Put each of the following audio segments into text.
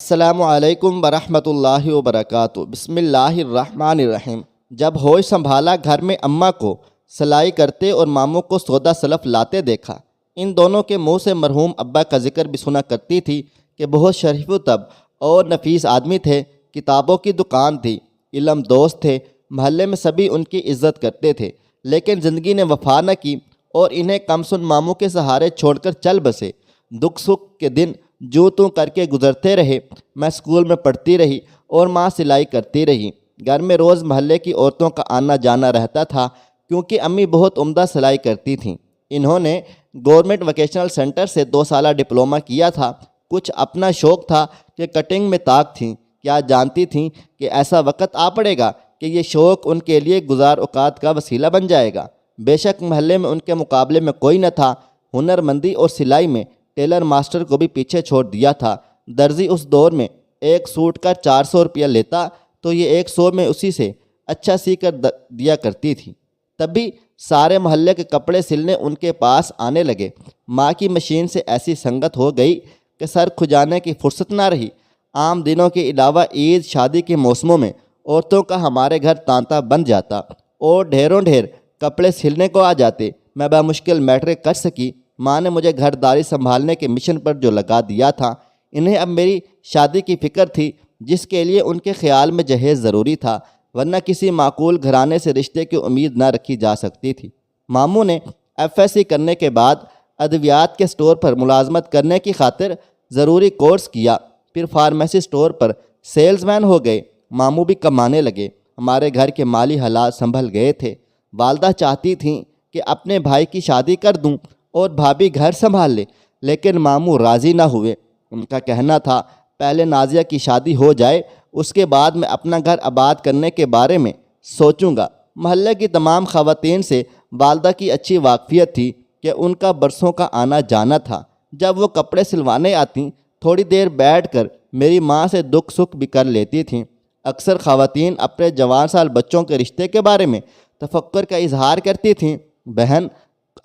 السلام علیکم ورحمۃ اللہ وبرکاتہ۔ بسم اللہ الرحمن الرحیم۔ جب ہوش سنبھالا گھر میں اماں کو سلائی کرتے اور ماموں کو سودا سلف لاتے دیکھا۔ ان دونوں کے منہ سے مرحوم ابا کا ذکر بھی سنا کرتی تھی کہ بہت شریف و طب اور نفیس آدمی تھے، کتابوں کی دکان تھی، علم دوست تھے، محلے میں سبھی ان کی عزت کرتے تھے، لیکن زندگی نے وفا نہ کی اور انہیں کم سن ماموں کے سہارے چھوڑ کر چل بسے۔ دکھ سکھ کے دن جو توں کر کے گزرتے رہے، میں اسکول میں پڑھتی رہی اور ماں سلائی کرتی رہی۔ گھر میں روز محلے کی عورتوں کا آنا جانا رہتا تھا کیونکہ امی بہت عمدہ سلائی کرتی تھیں۔ انہوں نے گورنمنٹ ووکیشنل سینٹر سے 2 سالہ ڈپلومہ کیا تھا۔ کچھ اپنا شوق تھا کہ کٹنگ میں طاق تھیں، کیا جانتی تھیں کہ ایسا وقت آ پڑے گا کہ یہ شوق ان کے لیے گزار اوقات کا وسیلہ بن جائے گا۔ بے شک محلے میں ان کے مقابلے میں کوئی نہ تھا۔ ہنر مندی اور سلائی میں ٹیلر ماسٹر کو بھی پیچھے چھوڑ دیا تھا۔ درزی اس دور میں ایک سوٹ کا 400 روپیہ لیتا تو یہ 100 میں اسی سے اچھا سی کر دیا کرتی تھی۔ تبھی سارے محلے کے کپڑے سلنے ان کے پاس آنے لگے۔ ماں کی مشین سے ایسی سنگت ہو گئی کہ سر کھجانے کی فرصت نہ رہی۔ عام دنوں کے علاوہ عید شادی کے موسموں میں عورتوں کا ہمارے گھر تانتا بن جاتا اور ڈھیروں ڈھیر کپڑے سلنے کو آ جاتے۔ میں بمشکل میٹرک کر سکی۔ ماں نے مجھے گھر داری سنبھالنے کے مشن پر جو لگا دیا تھا، انہیں اب میری شادی کی فکر تھی جس کے لیے ان کے خیال میں جہیز ضروری تھا، ورنہ کسی معقول گھرانے سے رشتے کی امید نہ رکھی جا سکتی تھی۔ ماموں نے FSC کرنے کے بعد ادویات کے سٹور پر ملازمت کرنے کی خاطر ضروری کورس کیا، پھر فارمیسی سٹور پر سیلز مین ہو گئے۔ ماموں بھی کمانے لگے۔ ہمارے گھر کے مالی حالات سنبھل گئے تھے۔ والدہ چاہتی تھیں کہ اپنے بھائی کی شادی کر دوں اور بھابھی گھر سنبھال لے، لیکن ماموں راضی نہ ہوئے۔ ان کا کہنا تھا پہلے نازیہ کی شادی ہو جائے، اس کے بعد میں اپنا گھر آباد کرنے کے بارے میں سوچوں گا۔ محلے کی تمام خواتین سے والدہ کی اچھی واقفیت تھی کہ ان کا برسوں کا آنا جانا تھا۔ جب وہ کپڑے سلوانے آتیں تھوڑی دیر بیٹھ کر میری ماں سے دکھ سکھ بھی کر لیتی تھیں۔ اکثر خواتین اپنے جوان سال بچوں کے رشتے کے بارے میں تفکر کا اظہار کرتی تھیں۔ بہن،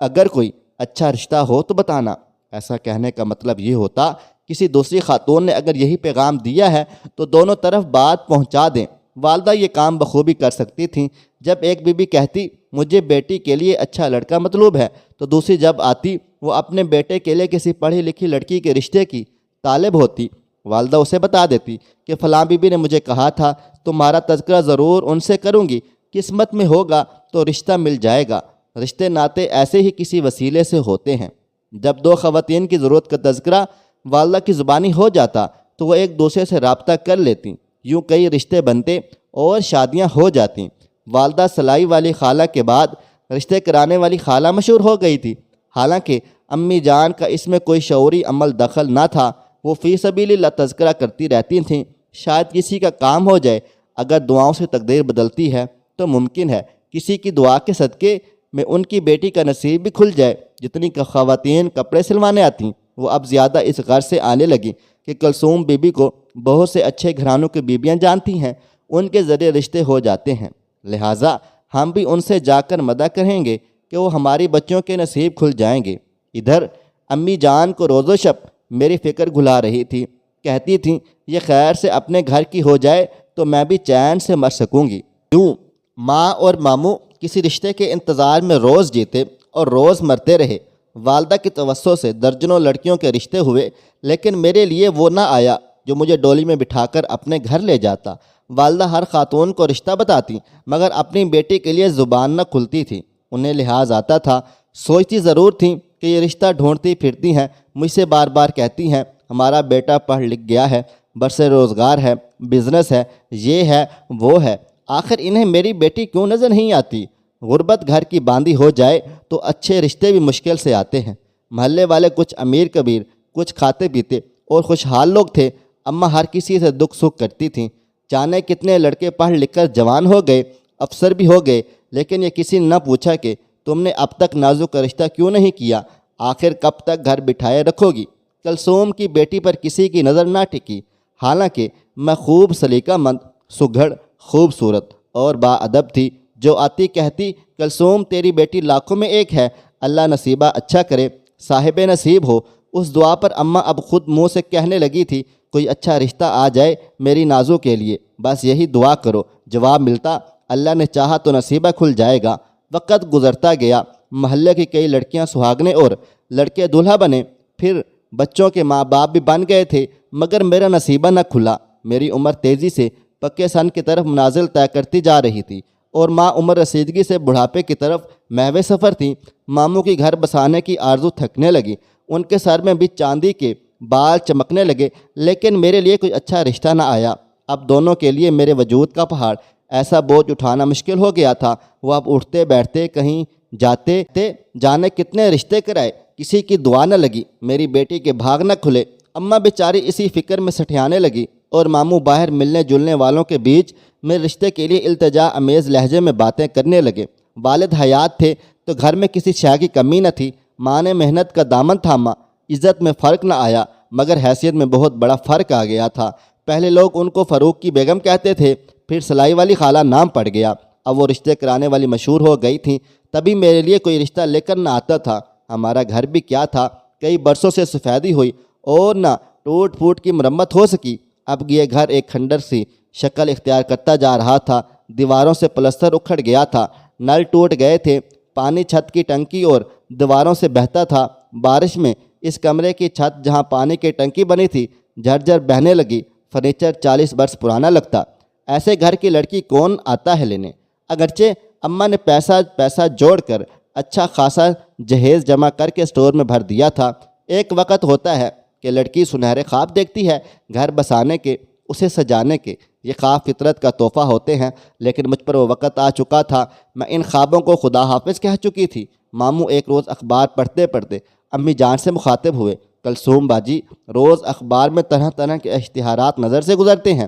اگر کوئی اچھا رشتہ ہو تو بتانا۔ ایسا کہنے کا مطلب یہ ہوتا کسی دوسری خاتون نے اگر یہی پیغام دیا ہے تو دونوں طرف بات پہنچا دیں۔ والدہ یہ کام بخوبی کر سکتی تھیں۔ جب ایک بی بی کہتی مجھے بیٹی کے لیے اچھا لڑکا مطلوب ہے تو دوسری جب آتی وہ اپنے بیٹے کے لیے کسی پڑھی لکھی لڑکی کے رشتے کی طالب ہوتی، والدہ اسے بتا دیتی کہ فلاں بی بی نے مجھے کہا تھا تمہارا تذکرہ ضرور ان سے کروں گی، قسمت میں ہوگا تو رشتہ مل جائے گا۔ رشتے ناطے ایسے ہی کسی وسیلے سے ہوتے ہیں۔ جب 2 خواتین کی ضرورت کا تذکرہ والدہ کی زبانی ہو جاتا تو وہ ایک دوسرے سے رابطہ کر لیتیں، یوں کئی رشتے بنتے اور شادیاں ہو جاتیں۔ والدہ سلائی والی خالہ کے بعد رشتے کرانے والی خالہ مشہور ہو گئی تھی۔ حالانکہ امی جان کا اس میں کوئی شعوری عمل دخل نہ تھا، وہ فی سبیل اللہ تذکرہ کرتی رہتی تھیں۔ شاید کسی کا کام ہو جائے، اگر دعاؤں سے تقدیر بدلتی ہے تو ممکن ہے کسی کی دعا کے صدقے میں ان کی بیٹی کا نصیب بھی کھل جائے۔ جتنی خواتین کپڑے سلوانے آتیں وہ اب زیادہ اس غرض سے آنے لگیں کہ کلثوم بی بی کو بہت سے اچھے گھرانوں کی بیویاں جانتی ہیں، ان کے ذریعے رشتے ہو جاتے ہیں، لہٰذا ہم بھی ان سے جا کر مدعا کریں گے کہ وہ ہماری بچوں کے نصیب کھل جائیں گے۔ ادھر امی جان کو روز و شب میری فکر گھلا رہی تھی، کہتی تھیں یہ خیر سے اپنے گھر کی ہو جائے تو میں بھی چین سے مر سکوں گی۔ یوں ماں اور ماموں کسی رشتے کے انتظار میں روز جیتے اور روز مرتے رہے۔ والدہ کی توسع سے درجنوں لڑکیوں کے رشتے ہوئے، لیکن میرے لیے وہ نہ آیا جو مجھے ڈولی میں بٹھا کر اپنے گھر لے جاتا۔ والدہ ہر خاتون کو رشتہ بتاتی مگر اپنی بیٹی کے لیے زبان نہ کھلتی تھی۔ انہیں لحاظ آتا تھا، سوچتی ضرور تھیں کہ یہ رشتہ ڈھونڈتی پھرتی ہیں۔ مجھ سے بار بار کہتی ہیں ہمارا بیٹا پڑھ لکھ گیا ہے، برسر روزگار ہے، بزنس ہے، یہ ہے وہ ہے۔ آخر انہیں میری بیٹی کیوں نظر نہیں آتی؟ غربت گھر کی باندھی ہو جائے تو اچھے رشتے بھی مشکل سے آتے ہیں۔ محلے والے کچھ امیر کبیر، کچھ کھاتے پیتے اور خوشحال لوگ تھے۔ اماں ہر کسی سے دکھ سکھ کرتی تھیں۔ جانے کتنے لڑکے پڑھ لکھ کر جوان ہو گئے، افسر بھی ہو گئے، لیکن یہ کسی نے نہ پوچھا کہ تم نے اب تک نازک کا رشتہ کیوں نہیں کیا، آخر کب تک گھر بٹھائے رکھو گی؟ کلثوم کی بیٹی پر کسی کی نظر نہ ٹکی، حالانکہ میں خوب سلیقہ مند، سگھڑ، خوبصورت اور با ادب تھی۔ جو آتی کہتی کلثوم تیری بیٹی لاکھوں میں ایک ہے، اللہ نصیبہ اچھا کرے، صاحب نصیب ہو، اس دعا پر اماں اب خود منہ سے کہنے لگی تھی، کوئی اچھا رشتہ آ جائے میری نازوں کے لیے، بس یہی دعا کرو۔ جواب ملتا، اللہ نے چاہا تو نصیبہ کھل جائے گا۔ وقت گزرتا گیا، محلے کی کئی لڑکیاں سہاگنے اور لڑکے دولہا بنے، پھر بچوں کے ماں باپ بھی بن گئے تھے، مگر میرا نصیبہ نہ کھلا۔ میری عمر تیزی سے پکے سن کی طرف منازل طے کرتی جا رہی تھی اور ماں عمر رسیدگی سے بڑھاپے کی طرف محو سفر تھیں۔ ماموں کی گھر بسانے کی آرزو تھکنے لگی، ان کے سر میں بھی چاندی کے بال چمکنے لگے، لیکن میرے لیے کوئی اچھا رشتہ نہ آیا۔ اب دونوں کے لیے میرے وجود کا پہاڑ ایسا بوجھ اٹھانا مشکل ہو گیا تھا۔ وہ اب اٹھتے بیٹھتے کہیں جاتے تھے، جانے کتنے رشتے کرائے، کسی کی دعا نہ لگی، میری بیٹی کے بھاگ نہ کھلے۔ اماں بیچاری اسی فکر میں سٹھیانے لگی اور ماموں باہر ملنے جلنے والوں کے بیچ میں رشتے کے لیے التجا امیز لہجے میں باتیں کرنے لگے۔ والد حیات تھے تو گھر میں کسی شے کی کمی نہ تھی۔ ماں نے محنت کا دامن تھاما، عزت میں فرق نہ آیا، مگر حیثیت میں بہت بڑا فرق آ گیا تھا۔ پہلے لوگ ان کو فاروق کی بیگم کہتے تھے، پھر سلائی والی خالہ نام پڑ گیا۔ اب وہ رشتے کرانے والی مشہور ہو گئی تھیں، تبھی میرے لیے کوئی رشتہ لے کر نہ آتا تھا۔ ہمارا گھر بھی کیا تھا، کئی برسوں سے سفیدی ہوئی اور نہ ٹوٹ پھوٹ کی مرمت ہو سکی۔ اب یہ گھر ایک کھنڈر سی شکل اختیار کرتا جا رہا تھا، دیواروں سے پلستر اکھڑ گیا تھا، نل ٹوٹ گئے تھے، پانی چھت کی ٹنکی اور دیواروں سے بہتا تھا۔ بارش میں اس کمرے کی چھت جہاں پانی کی ٹنکی بنی تھی جھرجھر بہنے لگی، فرنیچر 40 برس پرانا لگتا۔ ایسے گھر کی لڑکی کون آتا ہے لینے؟ اگرچہ اماں نے پیسہ جوڑ کر اچھا خاصا جہیز جمع کر کے اسٹور میں بھر دیا تھا۔ ایک وقت ہوتا ہے کہ لڑکی سنہرے خواب دیکھتی ہے، گھر بسانے کے، اسے سجانے کے۔ یہ خواب فطرت کا تحفہ ہوتے ہیں، لیکن مجھ پر وہ وقت آ چکا تھا، میں ان خوابوں کو خدا حافظ کہہ چکی تھی۔ ماموں ایک روز اخبار پڑھتے پڑھتے امی جان سے مخاطب ہوئے، کلثوم باجی، روز اخبار میں طرح طرح کے اشتہارات نظر سے گزرتے ہیں،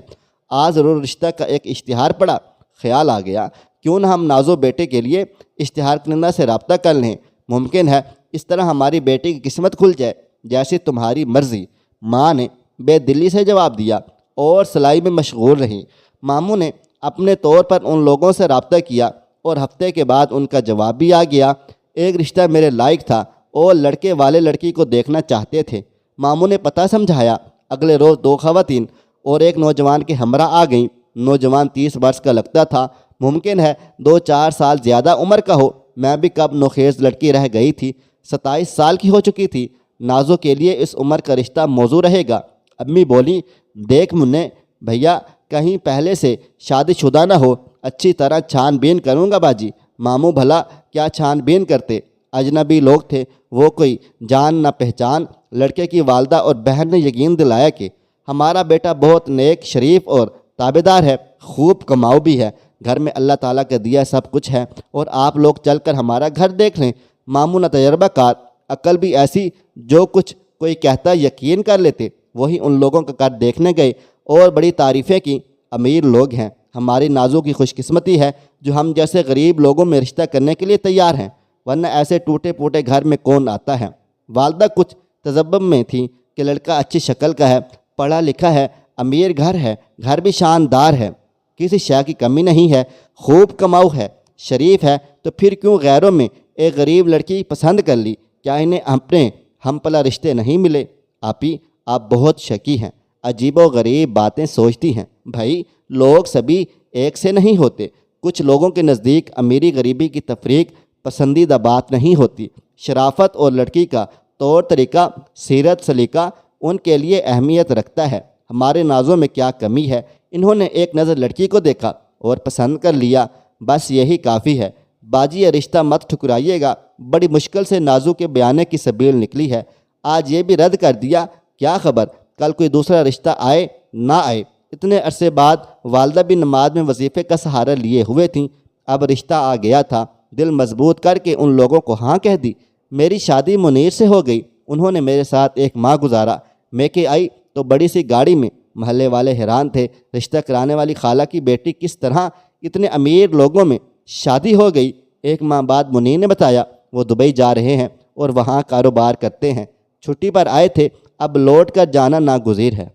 آج ضرور رشتہ کا ایک اشتہار پڑا، خیال آ گیا کیوں نہ ہم نازو بیٹے کے لیے اشتہار کنندہ سے رابطہ کر لیں، ممکن ہے اس طرح ہماری بیٹی کی قسمت کھل جائے، جیسی تمہاری مرضی۔ ماں نے بے دلی سے جواب دیا اور سلائی میں مشغول رہی۔ ماموں نے اپنے طور پر ان لوگوں سے رابطہ کیا اور ہفتے کے بعد ان کا جواب بھی آ گیا۔ ایک رشتہ میرے لائق تھا اور لڑکے والے لڑکی کو دیکھنا چاہتے تھے۔ ماموں نے پتہ سمجھایا۔ اگلے روز 2 خواتین اور ایک نوجوان کے ہمراہ آ گئیں۔ نوجوان 30 برس کا لگتا تھا، ممکن ہے 2-4 سال زیادہ عمر کا ہو۔ میں بھی کب نوخیز لڑکی رہ گئی تھی، 27 سال کی ہو چکی تھی۔ نازو کے لیے اس عمر کا رشتہ موزوں رہے گا۔ امی بولی، دیکھ منّے بھیا، کہیں پہلے سے شادی شدہ نہ ہو، اچھی طرح چھان بین کروں گا باجی۔ ماموں بھلا کیا چھان بین کرتے، اجنبی لوگ تھے، وہ کوئی جان نہ پہچان۔ لڑکے کی والدہ اور بہن نے یقین دلایا کہ ہمارا بیٹا بہت نیک، شریف اور تابعدار ہے، خوب کماؤ بھی ہے، گھر میں اللہ تعالیٰ کا دیا سب کچھ ہے، اور آپ لوگ چل کر ہمارا گھر دیکھ لیں۔ ماموں نہ تجربہ کار، عقل بھی ایسی، جو کچھ کوئی کہتا یقین کر لیتے۔ وہی ان لوگوں کا گھر دیکھنے گئے اور بڑی تعریفیں کی۔ امیر لوگ ہیں، ہماری نازو کی خوش قسمتی ہے جو ہم جیسے غریب لوگوں میں رشتہ کرنے کے لیے تیار ہیں، ورنہ ایسے ٹوٹے پوٹے گھر میں کون آتا ہے۔ والدہ کچھ تذبذب میں تھی کہ لڑکا اچھی شکل کا ہے، پڑھا لکھا ہے، امیر گھر ہے، گھر بھی شاندار ہے، کسی شے کی کمی نہیں ہے، خوب کماؤ ہے، شریف ہے، تو پھر کیوں غیروں میں ایک غریب لڑکی پسند کر لی؟ کیا انہیں اپنے ہم پلا رشتے نہیں ملے؟ آپی، آپ بہت شکی ہیں، عجیب و غریب باتیں سوچتی ہیں۔ بھائی، لوگ سبھی ایک سے نہیں ہوتے۔ کچھ لوگوں کے نزدیک امیری غریبی کی تفریق پسندیدہ بات نہیں ہوتی۔ شرافت اور لڑکی کا طور طریقہ، سیرت سلیقہ ان کے لیے اہمیت رکھتا ہے۔ ہمارے نازوں میں کیا کمی ہے؟ انہوں نے ایک نظر لڑکی کو دیکھا اور پسند کر لیا، بس یہی کافی ہے۔ باجی، یہ رشتہ مت ٹھکرائیے گا، بڑی مشکل سے نازو کے بیانے کی سبیل نکلی ہے، آج یہ بھی رد کر دیا، کیا خبر کل کوئی دوسرا رشتہ آئے نہ آئے۔ اتنے عرصے بعد والدہ بھی نماز میں وظیفے کا سہارا لیے ہوئے تھیں، اب رشتہ آ گیا تھا۔ دل مضبوط کر کے ان لوگوں کو ہاں کہہ دی۔ میری شادی منیر سے ہو گئی، انہوں نے میرے ساتھ 1 ماہ گزارا۔ میکے آئی تو بڑی سی گاڑی میں، محلے والے حیران تھے، رشتہ کرانے والی خالہ کی بیٹی کس طرح اتنے امیر لوگوں میں شادی ہو گئی۔ 1 ماہ بعد منیر نے بتایا وہ دبئی جا رہے ہیں اور وہاں کاروبار کرتے ہیں، چھٹی پر آئے تھے، اب لوٹ کر جانا ناگزیر ہے۔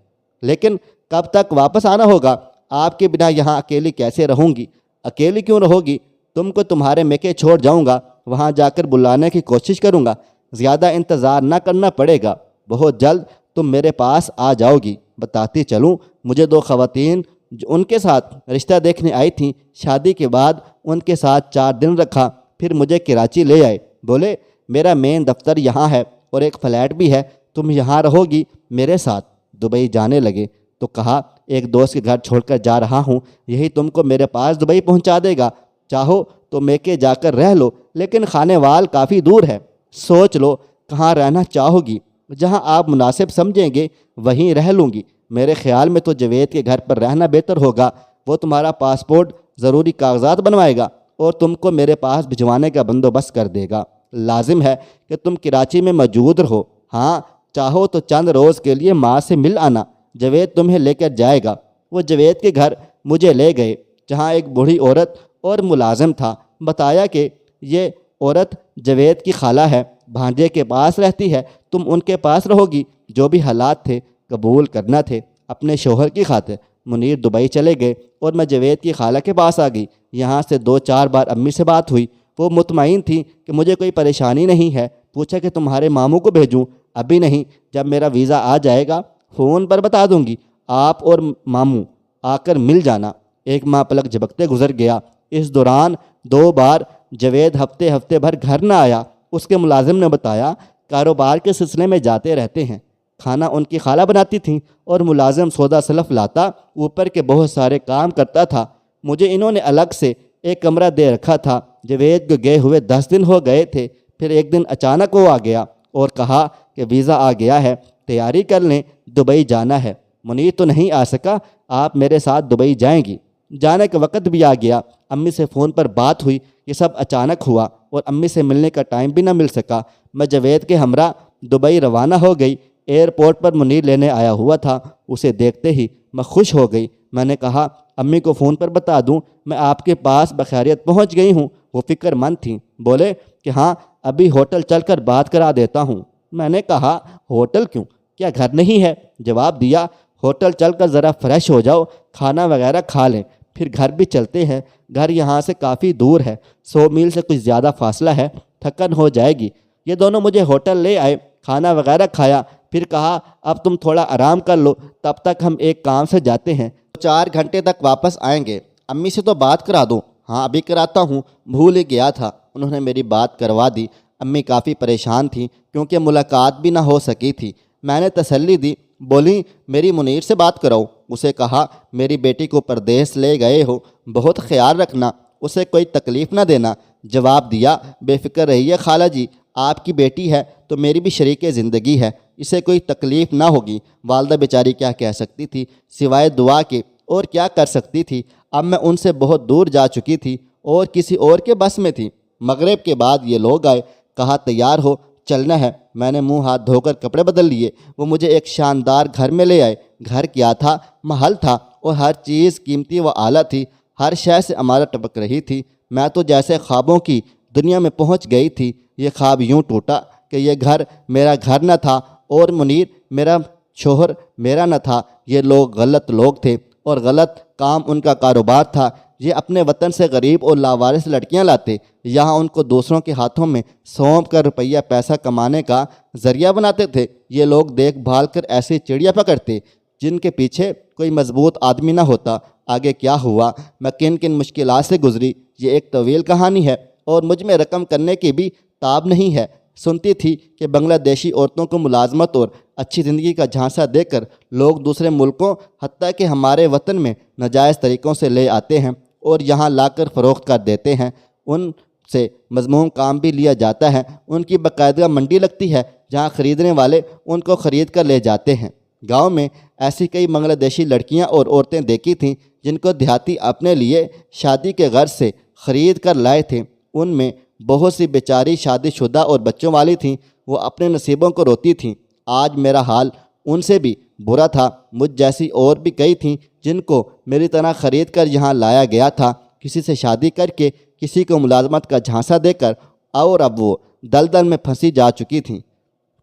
لیکن کب تک واپس آنا ہوگا؟ آپ کے بنا یہاں اکیلی کیسے رہوں گی؟ اکیلی کیوں رہو گی؟ تم کو تمہارے میکے چھوڑ جاؤں گا، وہاں جا کر بلانے کی کوشش کروں گا، زیادہ انتظار نہ کرنا پڑے گا۔ بہت جلد تم میرے پاس آ جاؤ گی۔ بتاتی چلوں، مجھے 2 خواتین جو ان کے ساتھ رشتہ دیکھنے آئی تھیں، شادی کے بعد ان کے ساتھ 4 دن رکھا، پھر مجھے کراچی لے آئے۔ بولے میرا مین دفتر یہاں ہے اور ایک فلیٹ بھی ہے، تم یہاں رہو گی میرے ساتھ۔ دبئی جانے لگے تو کہا ایک دوست کے گھر چھوڑ کر جا رہا ہوں، یہی تم کو میرے پاس دبئی پہنچا دے گا، چاہو تو میکے جا کر رہ لو، لیکن خانے وال کافی دور ہے، سوچ لو کہاں رہنا چاہو گی، جہاں آپ مناسب سمجھیں گے وہیں رہ لوں گی۔ میرے خیال میں تو جوید کے گھر پر رہنا بہتر ہوگا، وہ تمہارا پاسپورٹ ضروری کاغذات بنوائے گا اور تم کو میرے پاس بھجوانے کا بندوبست کر دے گا۔ لازم ہے کہ تم کراچی میں موجود رہو، ہاں چاہو تو چند روز کے لیے ماں سے مل آنا، جوید تمہیں لے کر جائے گا۔ وہ جوید کے گھر مجھے لے گئے، جہاں ایک بوڑھی عورت اور ملازم تھا۔ بتایا کہ یہ عورت جوید کی خالہ ہے، بھانجے کے پاس رہتی ہے، تم ان کے پاس رہو گی۔ جو بھی حالات تھے قبول کرنا تھے اپنے شوہر کی خاطر۔ منیر دبئی چلے گئے اور میں جوید کی خالہ کے پاس آ گئی۔ یہاں سے 2-4 بار امی سے بات ہوئی، وہ مطمئن تھی کہ مجھے کوئی پریشانی نہیں ہے۔ پوچھا کہ تمہارے ماموں کو بھیجوں؟ ابھی نہیں، جب میرا ویزا آ جائے گا فون پر بتا دوں گی، آپ اور ماموں آ کر مل جانا۔ 1 ماہ پلک جھپکتے گزر گیا۔ اس دوران 2 بار جوید ہفتے بھر گھر نہ آیا۔ اس کے ملازم نے بتایا کاروبار کے سلسلے میں جاتے رہتے ہیں، کھانا ان کی خالہ بناتی تھیں اور ملازم سودا سلف لاتا، اوپر کے بہت سارے کام کرتا تھا۔ مجھے انہوں نے الگ سے ایک کمرہ دے رکھا تھا۔ جوید کو گئے ہوئے 10 دن ہو گئے تھے، پھر ایک دن اچانک وہ آ گیا اور کہا کہ ویزا آ گیا ہے، تیاری کر لیں، دبئی جانا ہے۔ منیر تو نہیں آ سکا، آپ میرے ساتھ دبئی جائیں گی۔ جانے کا وقت بھی آ گیا۔ امی سے فون پر بات ہوئی، یہ سب اچانک ہوا اور امی سے ملنے کا ٹائم بھی نہ مل سکا۔ میں جوید کے ہمراہ دبئی روانہ ہو گئی۔ ایئرپورٹ پر منیر لینے آیا ہوا تھا، اسے دیکھتے ہی میں خوش ہو گئی۔ میں نے کہا امی کو فون پر بتا دوں میں آپ کے پاس بخیریت پہنچ گئی ہوں؟ وہ فکر مند تھیں، بولے کہ ہاں ابھی ہوٹل چل کر بات کرا دیتا ہوں۔ میں نے کہا ہوٹل کیوں، کیا گھر نہیں ہے؟ جواب دیا ہوٹل چل کر ذرا فریش ہو جاؤ، کھانا وغیرہ کھا لیں، پھر گھر بھی چلتے ہیں، گھر یہاں سے کافی دور ہے، 100 میل سے کچھ زیادہ فاصلہ ہے، تھکن ہو جائے گی۔ یہ دونوں مجھے ہوٹل لے آئے، کھانا وغیرہ کھایا، پھر کہا اب تم تھوڑا آرام کر لو، تب تک ہم ایک کام سے جاتے ہیں، 4 گھنٹے تک واپس آئیں گے۔ امی سے تو بات کرا دوں؟ ہاں ابھی کراتا ہوں، بھول ہی گیا تھا۔ انہوں نے میری بات کروا دی۔ امی کافی پریشان تھیں کیونکہ ملاقات بھی نہ ہو سکی تھی۔ میں نے تسلی دی، بولی میری منیر سے بات کراؤ، اسے کہا میری بیٹی کو پردیس لے گئے ہو، بہت خیال رکھنا، اسے کوئی تکلیف نہ دینا۔ جواب دیا بے فکر رہیے خالہ جی، آپ کی بیٹی ہے تو میری بھی شریک زندگی ہے، اسے کوئی تکلیف نہ ہوگی۔ والدہ بیچاری کیا کہہ سکتی تھی سوائے دعا کے، اور کیا کر سکتی تھی؟ اب میں ان سے بہت دور جا چکی تھی اور کسی اور کے بس میں تھی۔ مغرب کے بعد یہ لوگ آئے، کہا تیار ہو چلنا ہے۔ میں نے منہ ہاتھ دھو کر کپڑے بدل لیے۔ وہ مجھے ایک شاندار گھر میں لے آئے۔ گھر کیا تھا، محل تھا، اور ہر چیز قیمتی و اعلیٰ تھی، ہر شے سے عمارت ٹپک رہی تھی۔ میں تو جیسے خوابوں کی دنیا میں پہنچ گئی تھی۔ یہ خواب یوں ٹوٹا کہ یہ گھر میرا گھر نہ تھا اور منیر میرا شوہر میرا نہ تھا۔ یہ لوگ غلط لوگ تھے اور غلط کام ان کا کاروبار تھا۔ یہ اپنے وطن سے غریب اور لاوارث لڑکیاں لاتے، یہاں ان کو دوسروں کے ہاتھوں میں سونپ کر روپیہ پیسہ کمانے کا ذریعہ بناتے تھے۔ یہ لوگ دیکھ بھال کر ایسی چڑیا پکڑتے جن کے پیچھے کوئی مضبوط آدمی نہ ہوتا۔ آگے کیا ہوا، میں کن کن مشکلات سے گزری، یہ ایک طویل کہانی ہے اور مجھ میں رقم کرنے کی بھی تاب نہیں ہے۔ سنتی تھی کہ بنگلہ دیشی عورتوں کو ملازمت اور اچھی زندگی کا جھانسا دے کر لوگ دوسرے ملکوں حتیٰ کہ ہمارے وطن میں ناجائز طریقوں سے لے آتے ہیں اور یہاں لا کر فروخت کر دیتے ہیں۔ ان سے مضمون کام بھی لیا جاتا ہے۔ ان کی باقاعدہ منڈی لگتی ہے جہاں خریدنے والے ان کو خرید کر لے جاتے ہیں۔ گاؤں میں ایسی کئی بنگلہ دیشی لڑکیاں اور عورتیں دیکھی تھیں جن کو دیہاتی اپنے لیے شادی کے غرض سے خرید کر لائے تھے۔ ان میں بہت سی بیچاری شادی شدہ اور بچوں والی تھیں، وہ اپنے نصیبوں کو روتی تھیں۔ آج میرا حال ان سے بھی برا تھا۔ مجھ جیسی اور بھی کئی تھیں جن کو میری طرح خرید کر یہاں لایا گیا تھا، کسی سے شادی کر کے، کسی کو ملازمت کا جھانسا دے کر، اور اب وہ دلدل میں پھنسی جا چکی تھیں۔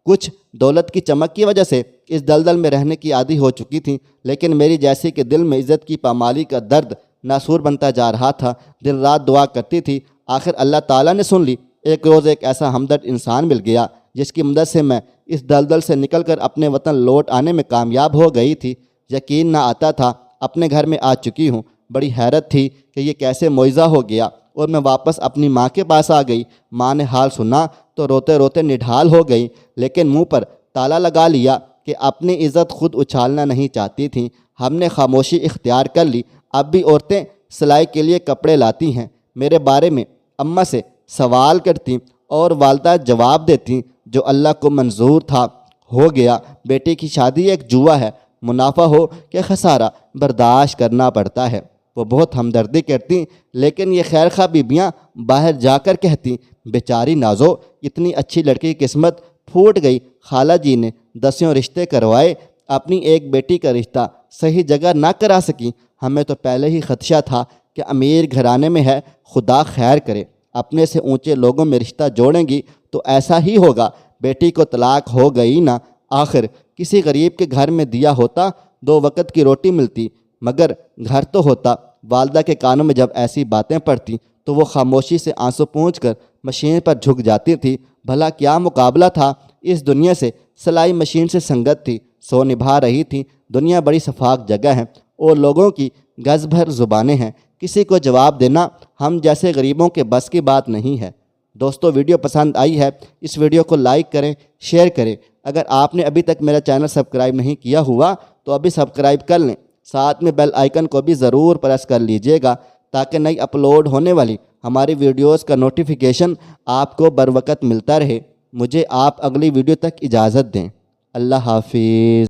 کچھ دولت کی چمک کی وجہ سے اس دلدل میں رہنے کی عادی ہو چکی تھیں، لیکن میری جیسی کے دل میں عزت کی پامالی کا درد ناسور بنتا جا رہا تھا۔ دن رات دعا کرتی تھی، آخر اللہ تعالیٰ نے سن لی۔ ایک روز ایک ایسا ہمدرد انسان مل گیا جس کی مدد سے میں اس دلدل سے نکل کر اپنے وطن لوٹ آنے میں کامیاب ہو گئی تھی۔ یقین نہ آتا تھا اپنے گھر میں آ چکی ہوں۔ بڑی حیرت تھی کہ یہ کیسے معجزہ ہو گیا اور میں واپس اپنی ماں کے پاس آ گئی۔ ماں نے حال سنا تو روتے روتے نڈھال ہو گئی، لیکن منہ پر تالا لگا لیا کہ اپنی عزت خود اچھالنا نہیں چاہتی تھیں۔ ہم نے خاموشی اختیار کر لی۔ اب بھی عورتیں سلائی کے لیے کپڑے لاتی ہیں، میرے بارے میں اماں سے سوال کرتیں اور والدہ جواب دیتیں۔ جو اللہ کو منظور تھا ہو گیا۔ بیٹی کی شادی ایک جوا ہے، منافع ہو کہ خسارہ برداشت کرنا پڑتا ہے۔ وہ بہت ہمدردی کرتیں، لیکن یہ خیر خواہ بیبیاں باہر جا کر کہتیں، بیچاری نازو، اتنی اچھی لڑکی کی قسمت پھوٹ گئی۔ خالہ جی نے 10 رشتے کروائے، اپنی ایک بیٹی کا رشتہ صحیح جگہ نہ کرا سکیں۔ ہمیں تو پہلے ہی خدشہ تھا کہ امیر گھرانے میں ہے، خدا خیر کرے، اپنے سے اونچے لوگوں میں رشتہ جوڑیں گی تو ایسا ہی ہوگا۔ بیٹی کو طلاق ہو گئی نا، آخر کسی غریب کے گھر میں دیا ہوتا، 2 وقت کی روٹی ملتی، مگر گھر تو ہوتا۔ والدہ کے کانوں میں جب ایسی باتیں پڑتی تو وہ خاموشی سے آنسو پونچھ کر مشین پر جھک جاتی تھی۔ بھلا کیا مقابلہ تھا اس دنیا سے؟ سلائی مشین سے سنگت تھی، سو نبھا رہی تھی۔ دنیا بڑی شفاف جگہ ہے اور لوگوں کی گز بھر زبانیں ہیں، کسی کو جواب دینا ہم جیسے غریبوں کے بس کی بات نہیں ہے۔ دوستو، ویڈیو پسند آئی ہے اس ویڈیو کو لائک کریں، شیئر کریں۔ اگر آپ نے ابھی تک میرا چینل سبسکرائب نہیں کیا ہوا تو ابھی سبسکرائب کر لیں، ساتھ میں بیل آئیکن کو بھی ضرور پریس کر لیجئے گا تاکہ نئی اپلوڈ ہونے والی ہماری ویڈیوز کا نوٹیفیکیشن آپ کو بروقت ملتا رہے۔ مجھے آپ اگلی ویڈیو تک اجازت دیں۔ اللہ حافظ۔